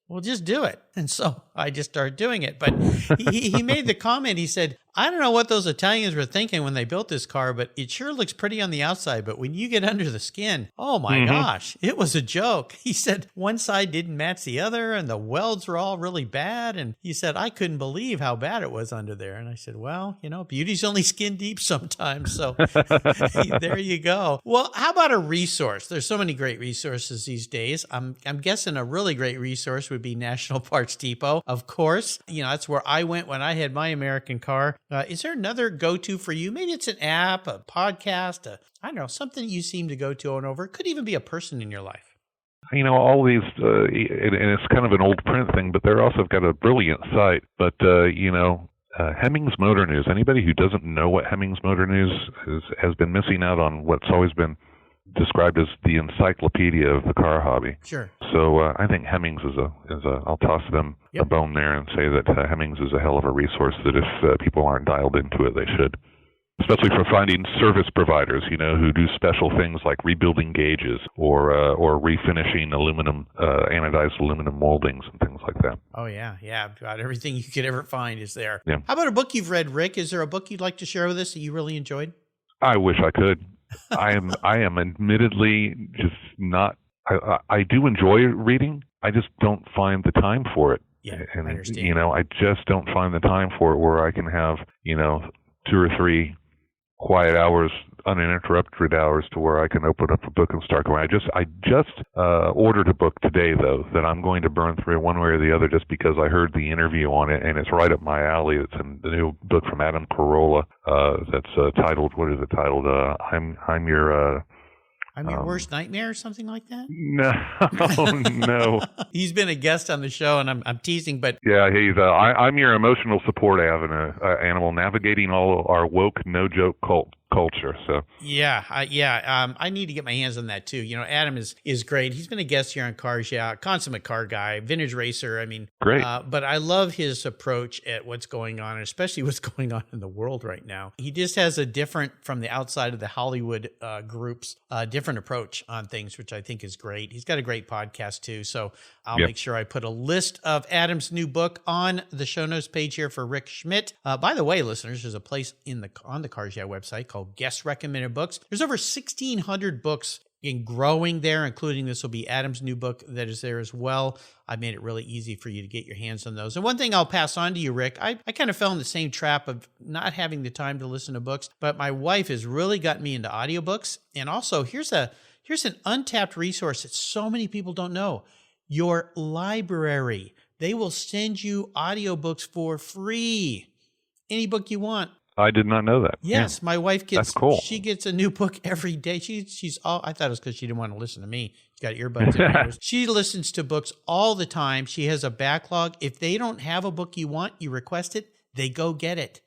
Speaker 1: well, just do it. And so I just started doing it. But he made the comment, he said, I don't know what those Italians were thinking when they built this car, but it sure looks pretty on the outside. But when you get under the skin, oh my gosh, it was a joke. He said one side didn't match the other and the welds were all really bad. And he said, I couldn't believe how bad it was under there. And I said, well, beauty's only skin deep sometimes. So there you go. Well, how about a resource? There's so many great resources these days. I'm guessing a really great resource would be National Parts Depot. Of course, that's where I went when I had my American car. Is there another go-to for you? Maybe it's an app, a podcast, I don't know, something you seem to go to over and over. It could even be a person in your life.
Speaker 3: All these, and it's kind of an old print thing, but they're also got a brilliant site. But, Hemmings Motor News, anybody who doesn't know what Hemmings Motor News is, has been missing out on what's always been described as the encyclopedia of the car hobby.
Speaker 1: Sure.
Speaker 3: So I think Hemmings is I'll toss them a bone there and say that Hemmings is a hell of a resource that if people aren't dialed into it, they should. Especially for finding service providers, who do special things like rebuilding gauges or refinishing anodized aluminum moldings and things like that.
Speaker 1: Oh, yeah. About everything you could ever find is there.
Speaker 3: Yeah.
Speaker 1: How about a book you've read, Rick? Is there a book you'd like to share with us that you really enjoyed?
Speaker 3: I wish I could. I am admittedly just not. I do enjoy reading. I just don't find the time for it.
Speaker 1: Yeah,
Speaker 3: and
Speaker 1: I understand.
Speaker 3: I just don't find the time for it where I can have 2 or 3 quiet hours, uninterrupted hours, to where I can open up a book and start going. I just ordered a book today, though, that I'm going to burn through one way or the other just because I heard the interview on it, and it's right up my alley. It's in the new book from Adam Carolla that's titled, what is it titled? I'm your
Speaker 1: worst nightmare or something like that?
Speaker 3: No.
Speaker 1: He's been a guest on the show, and I'm teasing, but...
Speaker 3: Yeah, he's I'm your emotional support animal, navigating all our woke, no-joke culture. So
Speaker 1: I need to get my hands on that too. Adam is great. He's been a guest here on Cars Yeah, consummate car guy, vintage racer.
Speaker 3: Great.
Speaker 1: But I love his approach at what's going on, and especially what's going on in the world right now. He just has a different, from the outside of the Hollywood groups, different approach on things, which I think is great. He's got a great podcast too. So I'll make sure I put a list of Adam's new book on the show notes page here for Rick Schmidt. By the way, listeners, there's a place on the Cars Yeah website called Guest Recommended Books. There's over 1,600 books in growing there, including this will be Adam's new book that is there as well. I made it really easy for you to get your hands on those. And one thing I'll pass on to you, Rick, I kind of fell in the same trap of not having the time to listen to books, but my wife has really gotten me into audiobooks. And also, here's an untapped resource that so many people don't know. Your library. They will send you audiobooks for free. Any book you want.
Speaker 3: I did not know that.
Speaker 1: Yes, my wife gets.
Speaker 3: That's cool.
Speaker 1: She gets a new book every day. She's all. I thought it was because she didn't want to listen to me. She's got earbuds in her ears. She listens to books all the time. She has a backlog. If they don't have a book you want, you request it. They go get it,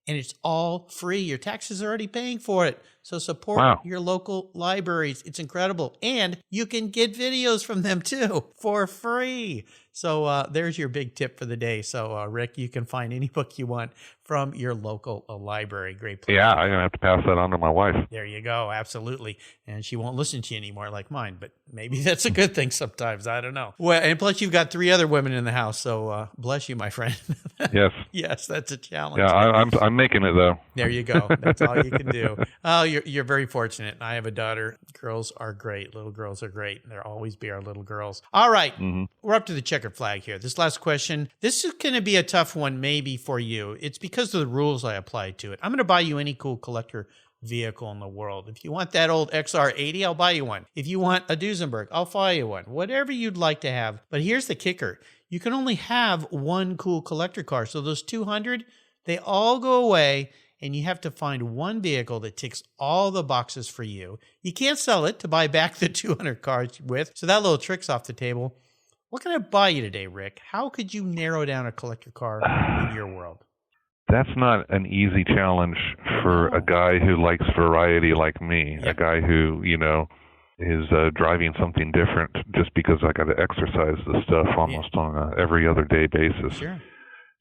Speaker 1: and it's all free. Your taxes are already paying for it. So support your local libraries. It's incredible, and you can get videos from them too for free. So there's your big tip for the day. So Rick, you can find any book you want from your local library. Great place.
Speaker 3: Yeah, I'm going to have to pass that on to my wife.
Speaker 1: There you go. Absolutely. And she won't listen to you anymore like mine, but maybe that's a good thing sometimes. I don't know. Well, and plus you've got 3 other women in the house. So bless you, my friend.
Speaker 3: Yes.
Speaker 1: Yes, that's a challenge.
Speaker 3: Yeah, I'm making it though.
Speaker 1: There you go. That's all you can do. Oh, you're very fortunate. I have a daughter. Girls are great. Little girls are great. They'll always be our little girls. All right. We're up to the checkered flag here. This last question. This is going to be a tough one maybe for you. It's because of the rules I applied to it. I'm going to buy you any cool collector vehicle in the world. If you want that old XR80, I'll buy you one. If you want a Duesenberg, I'll buy you one. Whatever you'd like to have. But here's the kicker. You can only have one cool collector car. So those 200, they all go away, and you have to find one vehicle that ticks all the boxes for you. You can't sell it to buy back the 200 cars with. So that little trick's off the table. What can I buy you today, Rick? How could you narrow down a collector car in your world?
Speaker 3: That's not an easy challenge for a guy who likes variety like me, a guy who, is driving something different just because I got to exercise this stuff almost on a every other day basis.
Speaker 1: Sure.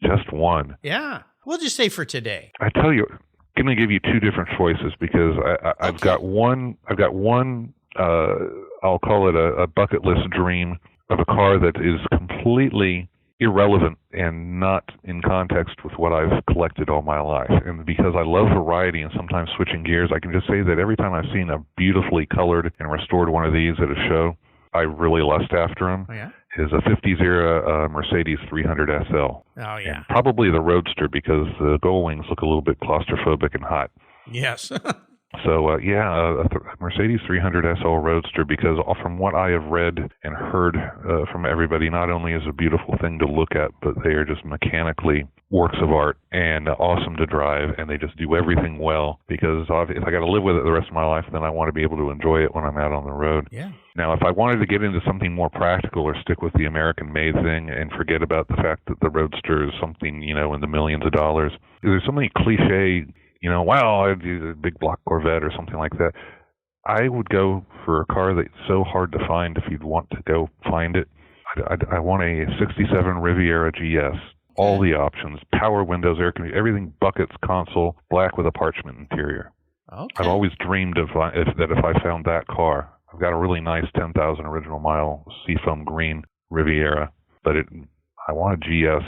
Speaker 3: Just one.
Speaker 1: Yeah. We'll just say for today.
Speaker 3: I tell you, I'm going to give you 2 different choices because I've got one, I'll call it a bucket list dream of a car that is completely irrelevant and not in context with what I've collected all my life. And because I love variety and sometimes switching gears, I can just say that every time I've seen a beautifully colored and restored one of these at a show, I really lust after them.
Speaker 1: Oh, yeah?
Speaker 3: Is a 50s era Mercedes 300 SL.
Speaker 1: Oh, yeah.
Speaker 3: And probably the Roadster, because the gull wings look a little bit claustrophobic and hot.
Speaker 1: Yes.
Speaker 3: So, a Mercedes 300 SL Roadster, because from what I have read and heard from everybody, not only is it a beautiful thing to look at, but they are just mechanically works of art and awesome to drive, and they just do everything well, because if I got to live with it the rest of my life, then I want to be able to enjoy it when I'm out on the road.
Speaker 1: Yeah.
Speaker 3: Now, if I wanted to get into something more practical or stick with the American-made thing and forget about the fact that the Roadster is something, in the millions of dollars, there's so many cliche, wow, I'd use a big block Corvette or something like that. I would go for a car that's so hard to find if you'd want to go find it. I want a 67 Riviera GS. All the options, power windows, air conditioning, everything, buckets, console, black with a parchment interior.
Speaker 1: Okay.
Speaker 3: I've always dreamed of if I found that car. I've got a really nice 10,000 original mile seafoam green Riviera, but I want a GS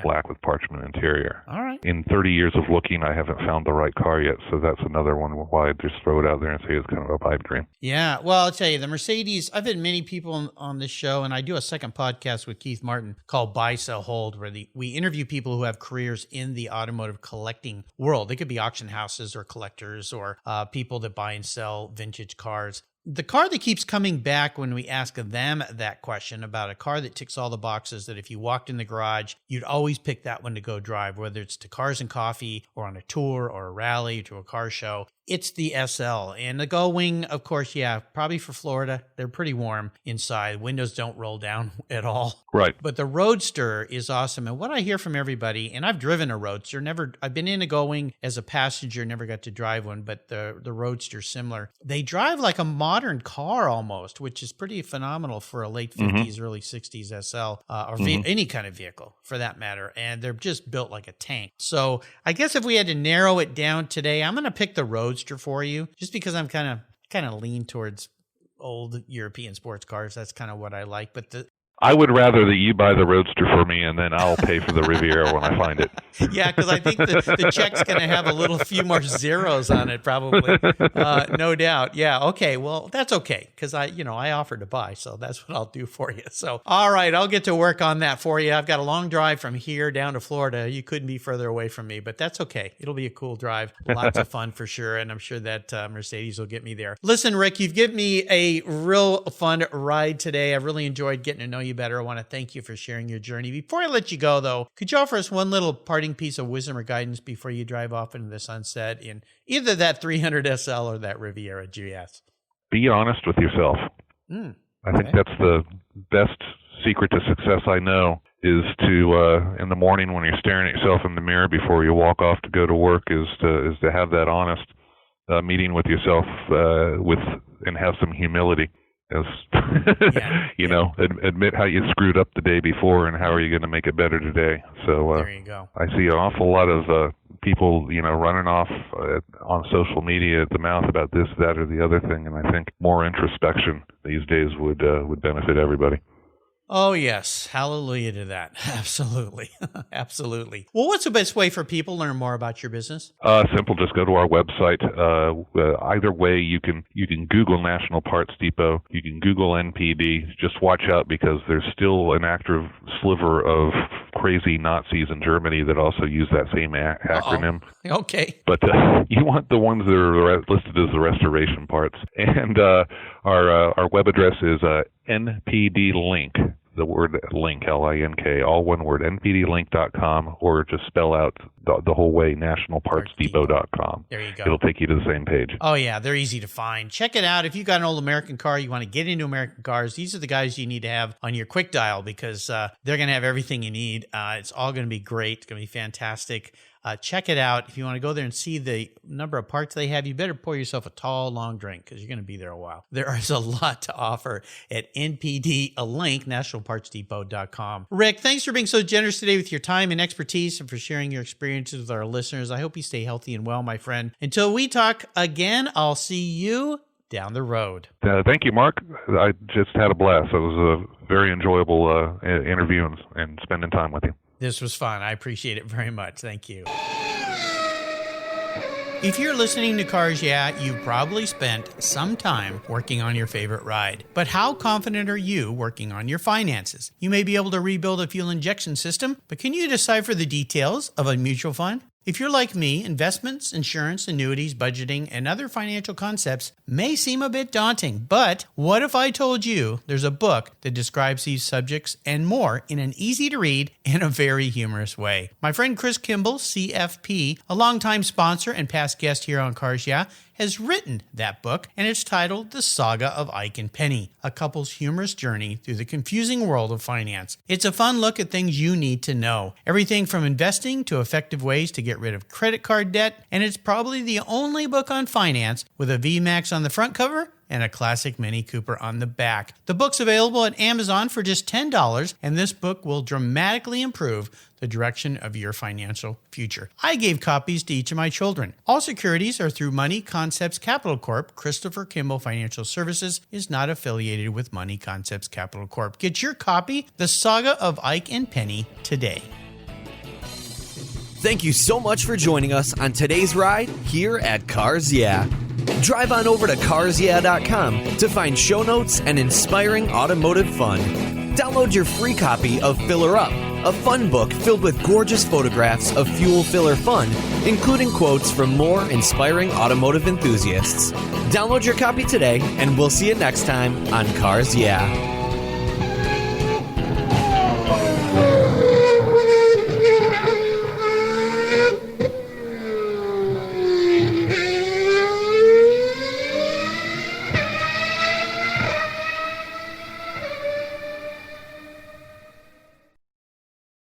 Speaker 3: black with parchment interior.
Speaker 1: All right.
Speaker 3: In 30 years of looking, I haven't found the right car yet, so that's another one why I just throw it out there and say it's kind of a pipe dream.
Speaker 1: Yeah, well, I'll tell you, the Mercedes, I've had many people on this show, and I do a second podcast with Keith Martin called Buy, Sell, Hold, where we interview people who have careers in the automotive collecting world. They could be auction houses or collectors or people that buy and sell vintage cars. The car that keeps coming back when we ask them that question about a car that ticks all the boxes, that if you walked in the garage, you'd always pick that one to go drive, whether it's to Cars and Coffee or on a tour or a rally or to a car show. It's the SL. And the gull wing, of course, probably for Florida. They're pretty warm inside. Windows don't roll down at all.
Speaker 3: Right.
Speaker 1: But the Roadster is awesome. And what I hear from everybody, and I've driven a Roadster, I've been in a gull wing as a passenger, never got to drive one, but the Roadster's similar. They drive like a modern car almost, which is pretty phenomenal for a late 50s, early 60s SL, or any kind of vehicle for that matter. And they're just built like a tank. So I guess if we had to narrow it down today, I'm going to pick the Roadster for you, just because I'm kind of lean towards old European sports cars. That's kind of what I like. But
Speaker 3: I would rather that you buy the Roadster for me, and then I'll pay for the Riviera when I find it.
Speaker 1: Yeah, because I think the check's going to have a few more zeros on it, probably. No doubt. Yeah. Okay. Well, that's okay, because I offered to buy, so that's what I'll do for you. So, all right, I'll get to work on that for you. I've got a long drive from here down to Florida. You couldn't be further away from me, but that's okay. It'll be a cool drive. Lots of fun for sure, and I'm sure that Mercedes will get me there. Listen, Rick, you've given me a real fun ride today. I really enjoyed getting to know you better. I want to thank you for sharing your journey. Before I let you go, though, could you offer us one little parting piece of wisdom or guidance before you drive off into the sunset in either that 300 SL or that Riviera GS?
Speaker 3: Be honest with yourself. I think that's the best secret to success I know, is to, in the morning when you're staring at yourself in the mirror before you walk off to go to work, is to have that honest meeting with yourself and have some humility. Admit how you screwed up the day before and how are you going to make it better today. So
Speaker 1: there you go.
Speaker 3: I see an awful lot of people, running off on social media at the mouth about this, that, or the other thing, and I think more introspection these days would benefit everybody.
Speaker 1: Oh, yes. Hallelujah to that. Absolutely. Absolutely. Well, what's the best way for people to learn more about your business?
Speaker 3: Simple. Just go to our website. Either way, you can Google National Parts Depot. You can Google NPD. Just watch out, because there's still an active sliver of crazy Nazis in Germany that also use that same acronym.
Speaker 1: Okay.
Speaker 3: But you want the ones that are listed as the restoration parts. And our web address is NPD Link. The word link, L-I-N-K, all one word, npdlink.com, or just spell out the whole way, nationalpartsdepot.com.
Speaker 1: There you go.
Speaker 3: It'll take you to the same page.
Speaker 1: Oh, yeah, they're easy to find. Check it out. If you've got an old American car, you want to get into American cars, these are the guys you need to have on your quick dial, because they're going to have everything you need. It's all going to be great. It's going to be fantastic. Check it out. If you want to go there and see the number of parts they have, you better pour yourself a tall, long drink, because you're going to be there a while. There is a lot to offer at NPD, a link, nationalpartsdepot.com. Rick, thanks for being so generous today with your time and expertise, and for sharing your experiences with our listeners. I hope you stay healthy and well, my friend. Until we talk again, I'll see you down the road.
Speaker 3: Thank you, Mark. I just had a blast. It was a very enjoyable interview and spending time with you.
Speaker 1: This was fun. I appreciate it very much. Thank you. If you're listening to Cars Yeah, you've probably spent some time working on your favorite ride. But how confident are you working on your finances? You may be able to rebuild a fuel injection system, but can you decipher the details of a mutual fund? If you're like me, investments, insurance, annuities, budgeting, and other financial concepts may seem a bit daunting, but what if I told you there's a book that describes these subjects and more in an easy-to-read and a very humorous way? My friend Chris Kimball, CFP, a longtime sponsor and past guest here on Cars Yeah, has written that book, and it's titled The Saga of Ike and Penny, a couple's humorous journey through the confusing world of finance. It's a fun look at things you need to know, everything from investing to effective ways to get rid of credit card debt, and it's probably the only book on finance with a VMAX on the front cover and a classic Mini Cooper on the back. The book's available at Amazon for just $10, and this book will dramatically improve the direction of your financial future. I gave copies to each of my children. All securities are through Money Concepts Capital Corp. Christopher Kimball Financial Services is not affiliated with Money Concepts Capital Corp. Get your copy, The Saga of Ike and Penny, today.
Speaker 2: Thank you so much for joining us on today's ride here at Cars Yeah. Drive on over to carsyeah.com to find show notes and inspiring automotive fun. Download your free copy of Filler Up, a fun book filled with gorgeous photographs of fuel filler fun, including quotes from more inspiring automotive enthusiasts. Download your copy today, and we'll see you next time on Cars Yeah.